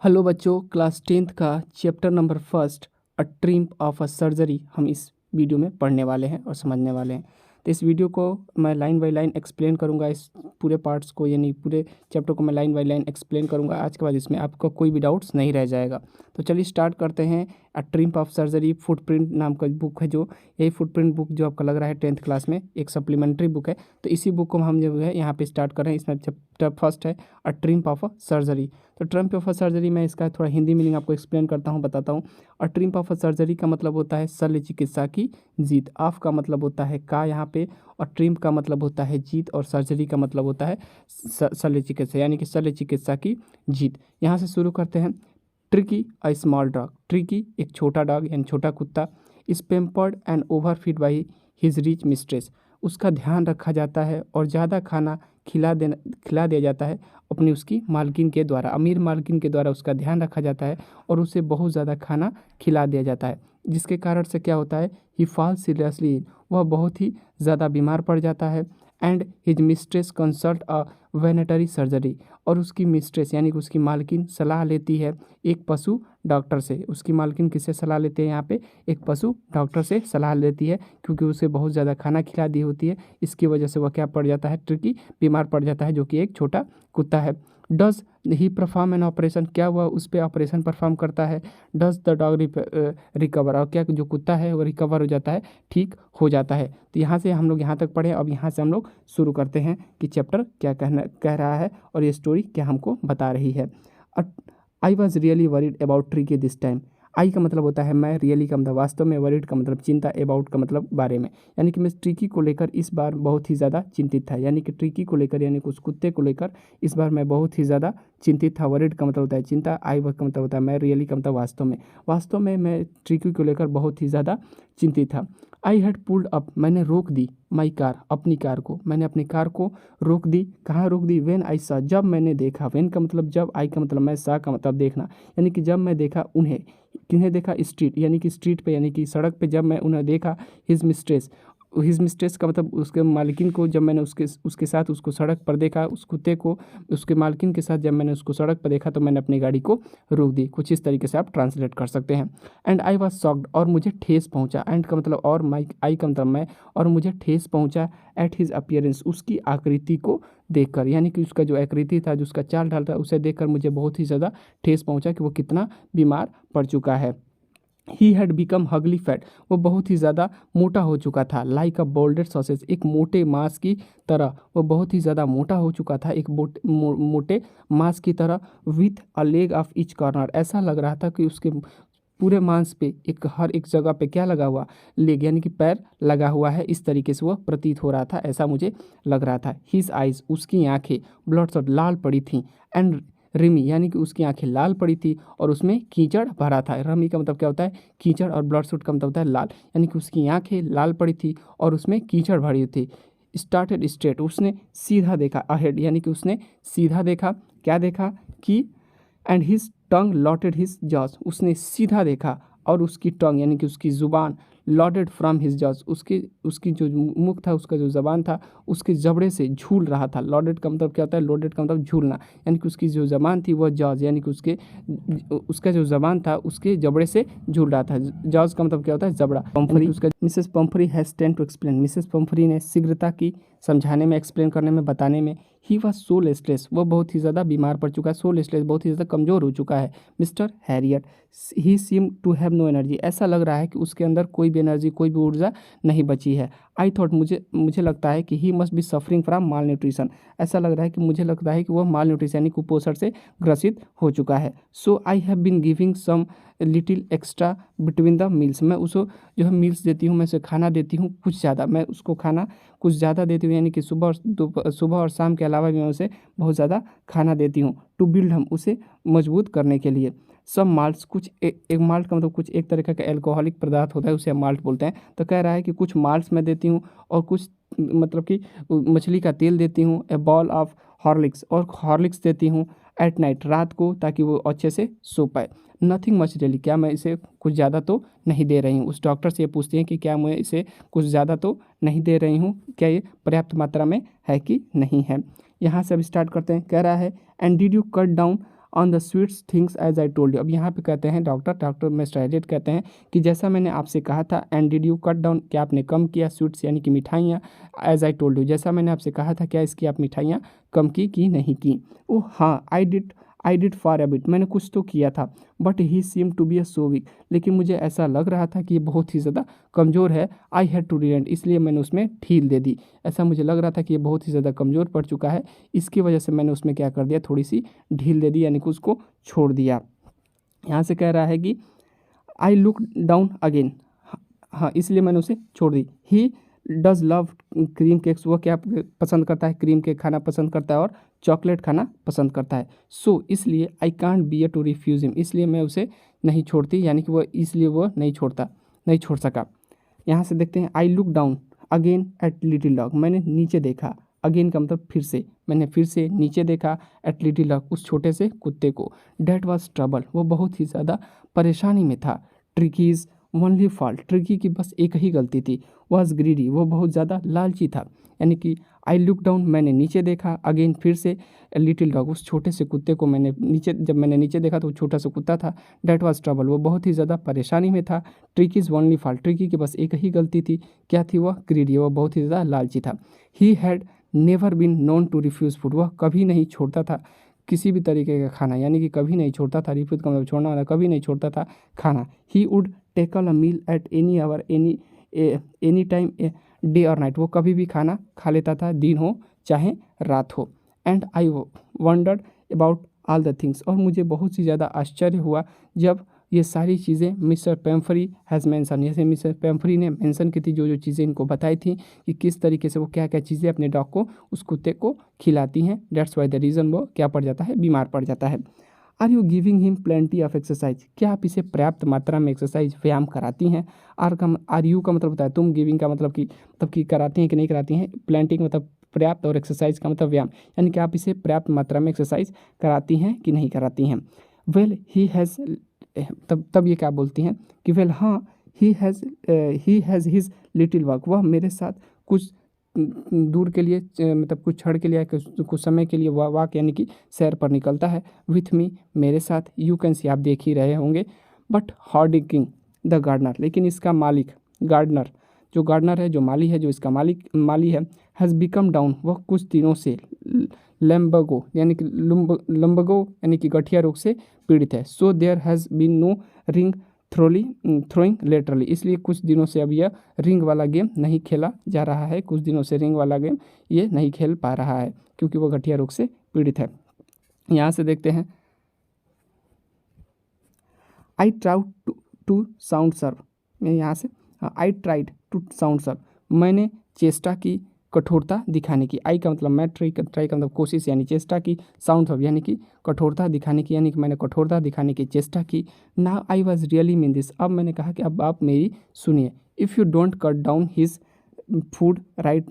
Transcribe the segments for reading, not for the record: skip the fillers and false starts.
Hello बच्चों, class 10th का chapter number first a triumph of a surgery हम इस वीडियो में पढ़ने वाले हैं और समझने वाले हैं। तो इस वीडियो को मैं लाइन बाय लाइन एक्सप्लेन करूंगा। इस पूरे पार्ट्स को यानी पूरे चैप्टर को मैं लाइन बाय लाइन एक्सप्लेन करूंगा। आज के बाद इसमें आपका कोई भी डाउट्स नहीं रह जाएगा। तो चलिए स्टार्ट करते हैं। अ ट्रिम्प ऑफ सर्जरी फुटप्रिंट नाम का बुक है, जो यही फुटप्रिंट बुक जो आपका लग रहा है 10th क्लास में एक सप्लीमेंट्री बुक है। तो इसी बुक को हम जो है यहाँ पे स्टार्ट कर रहे हैं। इसमें चैप्टर फर्स्ट है अ ट्रिम्प ऑफ अ सर्जरी। तो ट्रिम्प ऑफ अ सर्जरी मैं इसका थोड़ा हिंदी मीनिंग आपको एक्सप्लेन करता हूँ, बताता हूँ। और ट्रिम्प ऑफ अ सर्जरी का मतलब होता है शल्य चिकित्सा की जीत। ऑफ का मतलब होता है का यहाँ पे, और ट्रिम्प का मतलब होता है जीत, और सर्जरी का मतलब होता है शल्य चिकित्सा यानी कि शल्य चिकित्सा की जीत। यहाँ से शुरू करते हैं। Tricky a small dog. Tricky एक छोटा डॉग यानी छोटा कुत्ता। Is pampered and overfeed by his rich mistress. उसका ध्यान रखा जाता है और ज़्यादा खाना खिला दिया जाता है अपनी उसकी मालकिन के द्वारा। अमीर मालकिन के द्वारा उसका ध्यान रखा जाता है और उसे बहुत ज़्यादा खाना खिला दिया जाता है, जिसके कारण से क्या होता है, ही फॉल्स सीरियसली इल, वह बहुत ही ज़्यादा बीमार पड़ जाता है। And his mistress consult a वेनेटरी सर्जरी, और उसकी मिस्ट्रेस यानी कि उसकी मालकिन सलाह लेती है एक पशु डॉक्टर से। उसकी मालकिन किससे सलाह लेते हैं यहाँ पे, एक पशु डॉक्टर से सलाह लेती है, क्योंकि उसे बहुत ज़्यादा खाना खिला दी होती है। इसकी वजह से वह क्या पड़ जाता है, ट्रिकी बीमार पड़ जाता है, जो कि एक छोटा कुत्ता है। Does he perform an operation, क्या वह उस पर ऑपरेशन परफॉर्म करता है। डज द डॉग रिकवर, और क्या जो कुत्ता है वो रिकवर हो जाता है, ठीक हो जाता है। तो यहाँ से हम लोग यहाँ तक पढ़े। अब यहाँ से हम लोग शुरू करते हैं कि चैप्टर क्या कह रहा है और ये स्टोरी क्या हमको बता रही है। I was really worried about Tricky this time. I का मतलब होता है मैं, रियली का मतलब वास्तव में, वरीड का मतलब चिंता, अबाउट का मतलब बारे में, यानी कि मैं ट्रिकी को लेकर इस बार बहुत ही ज़्यादा चिंतित था। यानी कि ट्रिकी को लेकर यानी कि उस कुत्ते को लेकर इस बार मैं बहुत ही ज़्यादा चिंतित था। वरीड का मतलब होता है चिंता, आई का मतलब होता है मैं, रियली का मतलब वास्तव में मैं ट्रिकी को लेकर बहुत ही ज़्यादा चिंतित था। आई हैड पुल्ड अप, मैंने रोक दी, माई कार, अपनी कार को, मैंने अपनी कार को रोक दी। कहाँ रोक दी, वेन आई सा, जब मैंने देखा। वेन का मतलब जब, आई का मतलब मैं, सा का मतलब देखना, यानी कि जब मैं देखा उन्हें। किन्हें देखा, स्ट्रीट यानी कि स्ट्रीट पे यानी कि सड़क पे जब मैं उन्हें देखा। हिज मिस्ट्रेस का मतलब उसके मालकिन को, जब मैंने उसके साथ उसको सड़क पर देखा, उस कुत्ते को उसके मालकिन के साथ जब मैंने उसको सड़क पर देखा, तो मैंने अपनी गाड़ी को रोक दी। कुछ इस तरीके से आप ट्रांसलेट कर सकते हैं। एंड आई वॉज शॉक्ड, और मुझे ठेस पहुंचा। एंड का मतलब और, माई आई का मतलब मैं, और मुझे ठेस पहुंचा एट हिज अपीयरेंस, उसकी आकृति को देखकर, यानी कि उसका जो आकृति था, जो उसका चाल ढाल था, उसे देखकर मुझे बहुत ही ज़्यादा ठेस पहुंचा कि वो कितना बीमार पड़ चुका है। He had become Hooghly fat, वो बहुत ही ज़्यादा मोटा हो चुका था। लाइक अ बोल्डेड सॉसेज, एक मोटे मांस की तरह वो बहुत ही ज़्यादा मोटा हो चुका था, एक मोटे मांस की तरह। With a leg of each corner, ऐसा लग रहा था कि उसके पूरे मांस पे हर एक जगह पे क्या लगा हुआ, लेग यानी कि पैर लगा हुआ है। इस तरीके से वह प्रतीत हो रहा था, ऐसा मुझे लग रहा था। हिज आइज, उसकी आंखें ब्लडशॉट लाल पड़ी थीं। एंड रिमी यानी कि उसकी आंखें लाल पड़ी थी और उसमें कीचड़ भरा था। रमी का मतलब क्या होता है, कीचड़, और ब्लडशॉट का मतलब होता है लाल, यानी कि उसकी आंखें लाल पड़ी थी और उसमें कीचड़ भरी थी। स्टार्टेड स्ट्रेट, उसने सीधा देखा। अहेड यानी कि उसने सीधा देखा, क्या देखा कि, and his tongue allotted his jaws, उसने सीधा देखा और उसकी टंग यानी कि उसकी ज़ुबान, लॉटेड फ्रॉम हिज जॉज, उसकी जो मुख था, उसका जो ज़बान था, उसके जबड़े से झूल रहा था। लॉडेड का मतलब क्या होता है, लोडेड का मतलब झूलना, यानी कि उसकी जो ज़बान थी वह जॉज, यानी कि उसका जो ज़बान था उसके जबड़े से झूल रहा था। जॉज का मतलब क्या होता है, जबड़ा। पंफरी उसका, Mrs Pumphrey has tend to explain, Mrs Pumphrey ने शीघ्रता की समझाने में, एक्सप्लेन करने में, बताने में। ही वॉज सो लेसलेस, वो बहुत ही ज़्यादा बीमार पड़ चुका है। सो लेसलेस, बहुत ही ज़्यादा कमज़ोर हो चुका है। Mister Herriot, he seem to have no energy, ऐसा लग रहा है कि उसके अंदर कोई भी एनर्जी, कोई भी ऊर्जा नहीं बची है। आई थॉट, मुझे लगता है कि he must be suffering from mall nutrition, ऐसा लग रहा है कि मुझे लगता है कि वह माल न्यूट्रिशन यानी कुपोषण से ग्रसित हो चुका है। So I have been giving some little extra between the meals, मैं उसको जो है मील्स देती हूँ, मैं उसे खाना देती हूँ कुछ ज़्यादा, मैं उसको खाना कुछ ज़्यादा देती हूँ, यानी कि सुबह और शाम के अलावा भी मैं उसे बहुत ज़्यादा खाना देती हूँ। टू बिल्ड हम, उसे मजबूत करने के लिए। सब माल्ट, कुछ एक माल्ट का मतलब कुछ एक तरीके का एल्कोहलिक पदार्थ होता है, उसे हम माल्ट बोलते हैं। तो कह रहा है कि कुछ माल्ट्स मैं देती हूँ और कुछ मतलब कि मछली का तेल देती हूँ। ए बॉल ऑफ हॉर्लिक्स, और हॉर्लिक्स देती हूँ एट नाइट, रात को, ताकि वो अच्छे से सो पाए। नथिंग मच रियली, क्या मैं इसे कुछ ज़्यादा तो नहीं दे रही हूँ। उस डॉक्टर से ये पूछती हैं कि क्या मैं इसे कुछ ज़्यादा तो नहीं दे रही हूँ, क्या ये पर्याप्त मात्रा में है कि नहीं है। यहाँ से अब स्टार्ट करते हैं। कह रहा है, and did you cut down on the sweets things as I told you. अब यहाँ पे कहते हैं डॉक्टर मिस्टर हैरियट कहते हैं कि जैसा मैंने आपसे कहा था, and did you cut down, क्या आपने कम किया स्वीट्स यानी कि मिठाइयाँ, एज आई टोल्ड यू, जैसा मैंने आपसे कहा था, क्या इसकी आप मिठाइयाँ कम की कि नहीं की। ओह हाँ, आई डिड फॉर एबिट, मैंने कुछ तो किया था, but he seem to be a so weak, लेकिन मुझे ऐसा लग रहा था कि ये बहुत ही ज़्यादा कमज़ोर है। आई हैड टू रिलेंट, इसलिए मैंने उसमें ढील दे दी। ऐसा मुझे लग रहा था कि ये बहुत ही ज़्यादा कमज़ोर पड़ चुका है, इसकी वजह से मैंने उसमें क्या कर दिया, थोड़ी सी ढील दे दी, यानी कि उसको छोड़ दिया। यहाँ से कह रहा है कि आई लुक डाउन अगेन, हाँ इसलिए मैंने उसे छोड़ दी। He does love cream cakes, वह क्या पसंद करता है, क्रीम केक खाना पसंद करता है और चॉकलेट खाना पसंद करता है। सो इसलिए I can't bear to refuse him, इसलिए मैं उसे नहीं छोड़ती, यानी कि वह इसलिए वह नहीं छोड़ सका। यहाँ से देखते हैं, I look down again at little dog, मैंने नीचे देखा, अगेन का मतलब फिर से, मैंने फिर से नीचे देखा, एट लिटिल डॉग, उस छोटे से कुत्ते को। डैट वॉज ट्रबल, वो बहुत ही ज़्यादा परेशानी में था। ट्रिकीज़ ओनली फॉल्ट, ट्रिकी की बस एक ही गलती थी। वॉज ग्रीडी, वो बहुत ज़्यादा लालची था। यानी कि आई लुक डाउन, मैंने नीचे देखा, अगेन फिर से, लिटिल डॉग, उस छोटे से कुत्ते को मैंने जब मैंने नीचे देखा तो वो छोटा सा कुत्ता था। डैट वाज ट्रबल, वो बहुत ही ज़्यादा परेशानी में था। ट्रिकीज़ ओनली फॉल्ट, ट्रिकी की बस एक ही गलती थी, क्या थी वह, ग्रीडी, वह बहुत ही ज़्यादा लालची था। He had never been known to refuse food, वह कभी नहीं छोड़ता था किसी भी तरीके का खाना, यानी कि कभी नहीं छोड़ता था, रिफ्यूज़ का मतलब छोड़ना वाला, कभी नहीं छोड़ता था खाना। He would tackle a meal at any hour, any time, day और नाइट, वो कभी भी खाना खा लेता था, दिन हो चाहे रात हो। And I wandered about all the things, और मुझे बहुत ही ज़्यादा आश्चर्य हुआ जब ये सारी चीज़ें मिस्टर पेम्फरी हैज़ मेंशन, जैसे मिस्टर पेम्फरी ने मेंशन की थी, जो चीज़ें इनको बताई थी कि किस तरीके से वो क्या क्या चीज़ें अपने डॉग को, उस कुत्ते को खिलाती हैं। डेट्स वाई द रीज़न वो क्या पड़ जाता है, बीमार पड़ जाता है। Are you giving him plenty of exercise, क्या आप इसे पर्याप्त मात्रा में एक्सरसाइज व्यायाम कराती हैं। आर यू का मतलब होता है तुम, गिविंग का मतलब कि कराती हैं कि नहीं कराती हैं, प्लेंटी का मतलब पर्याप्त, और एक्सरसाइज का मतलब व्यायाम, यानी कि आप इसे पर्याप्त मात्रा में एक्सरसाइज कराती हैं कि नहीं कराती हैं। वेल ही हैज़, तब ये क्या बोलती हैं कि वेल हाँ, he has his little work, वह मेरे साथ कुछ दूर के लिए, मतलब कुछ क्षण के लिए, कुछ समय के लिए वॉक यानी कि सैर पर निकलता है। विथ मी, मेरे साथ, यू कैन सी, आप देख ही रहे होंगे। बट हार्डिंग द गार्डनर, लेकिन इसका मालिक, गार्डनर, जो गार्डनर है, जो माली है, जो इसका माली है, हैज़ बिकम डाउन, वह कुछ दिनों से लम्बगो यानी कि लम्बगो यानी कि गठिया रोग से पीड़ित है। So there has been no ring throwing latterly, इसलिए कुछ दिनों से अब यह रिंग वाला गेम नहीं खेला जा रहा है, कुछ दिनों से रिंग वाला गेम ये नहीं खेल पा रहा है, क्योंकि वो गठिया रोग से पीड़ित है। यहाँ से देखते हैं, आई ट्राउड टू साउंड सर्व, मैं यहाँ से, आई ट्राइड टू साउंड सर्व, मैंने चेष्टा की कठोरता दिखाने की। आई का मतलब मैं, ट्राई का मतलब कोशिश यानी चेष्टा की, साउंड सर्व यानी कि कठोरता दिखाने की, यानी कि मैंने कठोरता दिखाने की चेष्टा की। Now I was really mean this, अब मैंने कहा कि अब आप मेरी सुनिए। If you don't cut down his food write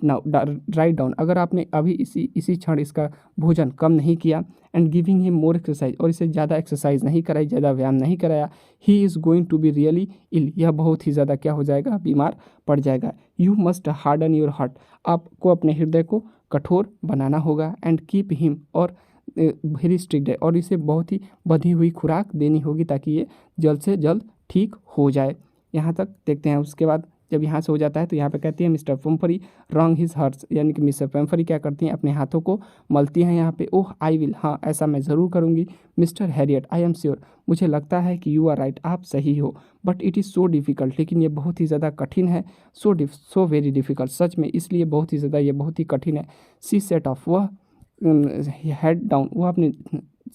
down, अगर आपने अभी इसी क्षण इसका भोजन कम नहीं किया, and giving him more exercise, और इसे ज़्यादा एक्सरसाइज नहीं कराई, ज़्यादा व्यायाम नहीं कराया, he is going to be really ill, यह बहुत ही ज़्यादा क्या हो जाएगा, बीमार पड़ जाएगा। You must harden your heart, आपको अपने हृदय को कठोर बनाना होगा। एंड कीप हिम, और वेरी स्ट्रिक्ट है, और इसे बहुत ही बधी हुई खुराक देनी होगी ताकि ये जल्द से जल्द ठीक हो जाए। यहाँ तक देखते हैं। उसके बाद जब यहाँ से हो जाता है तो यहाँ पे कहती है मिस्टर पेम्फरी रॉन्ग हिज हर्ट्स, यानी कि मिस्टर पेम्फरी क्या करती हैं, अपने हाथों को मलती हैं यहाँ पे। ओह आई विल, हाँ ऐसा मैं ज़रूर करूँगी। Mister Harriet I am sure, मुझे लगता है कि यू आर राइट, आप सही हो। But it is so difficult, लेकिन ये बहुत ही ज़्यादा कठिन है। सो वेरी डिफ़िकल्ट, सच में इसलिए बहुत ही ज़्यादा ये बहुत ही कठिन है। सी सेट ऑफ, वह हेड डाउन, वह अपने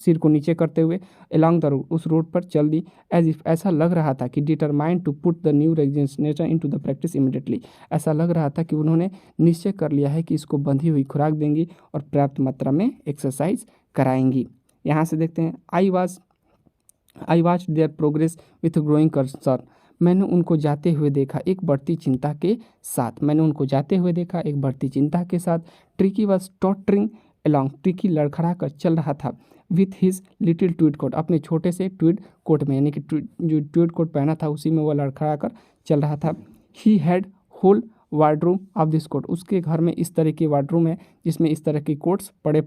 सिर को नीचे करते हुए एलॉन्ग द रोड, उस रोड पर चल दी। एज इफ, ऐसा लग रहा था कि determined to put the new resignation into the practice immediately, ऐसा लग रहा था कि उन्होंने निश्चय कर लिया है कि इसको बंधी हुई खुराक देंगी और पर्याप्त मात्रा में एक्सरसाइज कराएंगी। यहाँ से देखते हैं, I watch there progress with growing concern, मैंने उनको जाते हुए देखा एक बढ़ती चिंता के साथ, मैंने उनको जाते हुए देखा एक बढ़ती चिंता के साथ। Tricki was tottering along, Tricki लड़खड़ा कर चल रहा था। With his little tweed coat, अपने छोटे से ट्वीड कोट में, यानी कि जो ट्वीड कोट पहना था उसी में वह लड़खड़ा कर चल रहा था। He had whole wardrobe of this coat, उसके घर में इस तरह की वार्डरूम है जिसमें इस तरह की कोट्स भरे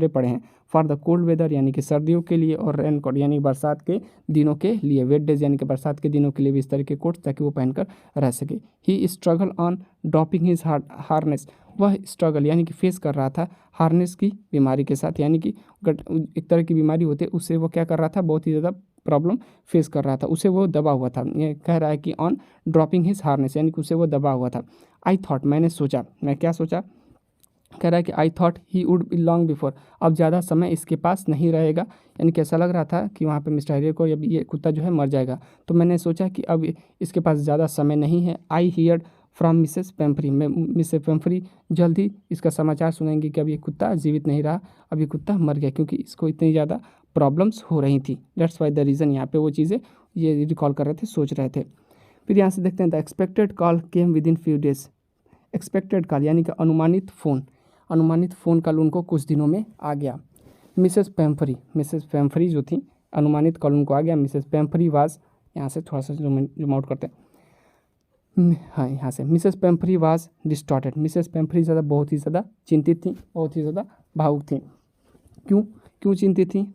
पड़े हैं। फॉर द कोल्ड वेदर यानी कि सर्दियों के लिए, और रेन कोट यानी बरसात के दिनों के लिए, वेट डेज यानी कि बरसात के दिनों के लिए भी इस तरह के कोट्स, ताकि वो पहनकर रह सके। He struggle on dropping his harness, वह स्ट्रगल यानी कि फेस कर रहा था हार्नेस की बीमारी के साथ, यानी कि एक तरह की बीमारी होती है, उससे वो क्या कर रहा था, बहुत ही ज़्यादा प्रॉब्लम फेस कर रहा था, उसे वो दबा हुआ था। ये कह रहा है कि ऑन ड्रॉपिंग हिज हार्नेस यानी कि उसे वो दबा हुआ था। आई थॉट, मैंने सोचा, मैं क्या सोचा, कह रहा है कि I thought he would be long before, अब ज़्यादा समय इसके पास नहीं रहेगा, यानी कि ऐसा लग रहा था कि वहाँ पे मिस्टर हैरियर को अब ये कुत्ता जो है मर जाएगा। तो मैंने सोचा कि अब इसके पास ज़्यादा समय नहीं है। आई हियर्ड फ्रॉम मिसेस पेम्फ्री, मैं मिसेस पेम्फ्री जल्द ही इसका समाचार सुनेंगी कि अब ये कुत्ता जीवित नहीं रहा, अब ये कुत्ता मर गया, क्योंकि इसको इतनी ज़्यादा प्रॉब्लम्स हो रही थी। दैट्स वाई द रीज़न, यहाँ पे वो चीज़ें ये रिकॉल कर रहे थे, सोच रहे थे। फिर यहाँ से देखते हैं, the expected call came with in few days, expected call यानी कि अनुमानित फ़ोन कॉल उनको कुछ दिनों में आ गया। मिसेस पेम्फ्री जो थी, अनुमानित कॉल उनको आ गया। मिसेस पेम्फ्री वाज, यहाँ से थोड़ा सा जूम आउट करते हैं, हाँ यहाँ से, मिसेस पेम्फ्री वाज डिस्टॉर्टेड, मिसेस पेम्फ्री बहुत ही ज़्यादा चिंतित थी, बहुत ही ज़्यादा भावुक थी। क्यों चिंतित थी?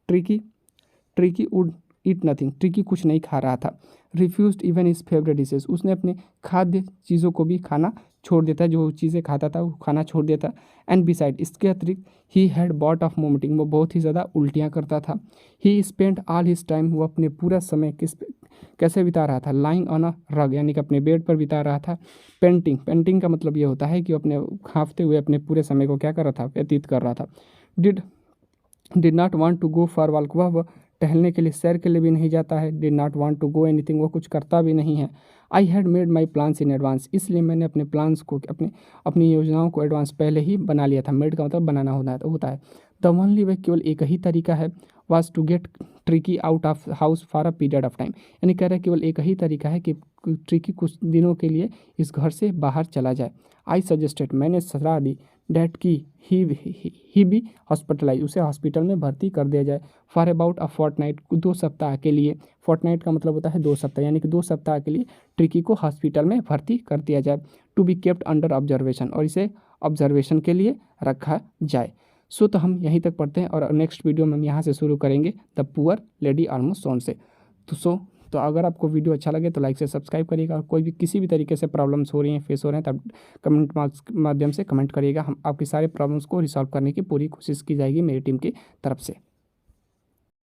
Tricky would eat nothing, tricky कुछ नहीं खा रहा था। Refused even his favourite dishes, उसने अपने खाद्य चीज़ों को भी खाना छोड़ देता, जो चीज़ें खाता था वो खाना छोड़ देता। एंड बिसाइड, इसके अतिरिक्त he had bought of vomiting, वो बहुत ही ज़्यादा उल्टियाँ करता था। ही स्पेंड ऑल हिज टाइम, वो अपने पूरा समय कैसे बिता रहा था? लाइंग ऑन अ रग, यानी कि अपने बेड पर बिता रहा था। पेंटिंग का मतलब ये होता है कि वो अपने हाँफते हुए अपने पूरे समय को क्या कर रहा था? व्यतीत कर रहा था। Did not want to go for walk, वह टहलने के लिए, सैर के लिए भी नहीं जाता है। Did not want to go anything, वो कुछ करता भी नहीं है। I had made my plans in advance, इसलिए मैंने अपने प्लान्स को, अपनी योजनाओं को एडवांस पहले ही बना लिया था। मेड का मतलब बनाना होता है। द ओनली वे, केवल एक ही तरीका है, was to get Tricki out of house for a period of time, यानी कह रहे केवल एक ही तरीका है कि ट्रिकी कुछ दिनों के लिए इस घर से बाहर चला जाए। आई सजेस्टेड, मैंने सलाह दी, डैट की ही बी हॉस्पिटलाइज, उसे हॉस्पिटल में भर्ती कर दिया जाए। फॉर अबाउट अ फोर्टनाइट, 2 सप्ताह के लिए, फोर्टनाइट का मतलब होता है 2 सप्ताह, यानी कि 2 सप्ताह के लिए ट्रिकी को हॉस्पिटल में भर्ती कर दिया जाए। To be kept under observation, और इसे ऑब्जर्वेशन के लिए रखा जाए। सो तो हम यहीं तक पढ़ते हैं, और नेक्स्ट वीडियो में हम यहाँ से शुरू करेंगे द पुअर लेडी ऑलमोस्ट सोन से। तो अगर आपको वीडियो अच्छा लगे तो लाइक से सब्सक्राइब करिएगा, और कोई भी किसी भी तरीके से प्रॉब्लम्स हो रही हैं, फेस हो रहे हैं, तब कमेंट मार्क्स के माध्यम से कमेंट करिएगा। हम आपकी सारे प्रॉब्लम्स को रिसॉल्व करने की पूरी कोशिश की जाएगी मेरी टीम की तरफ से।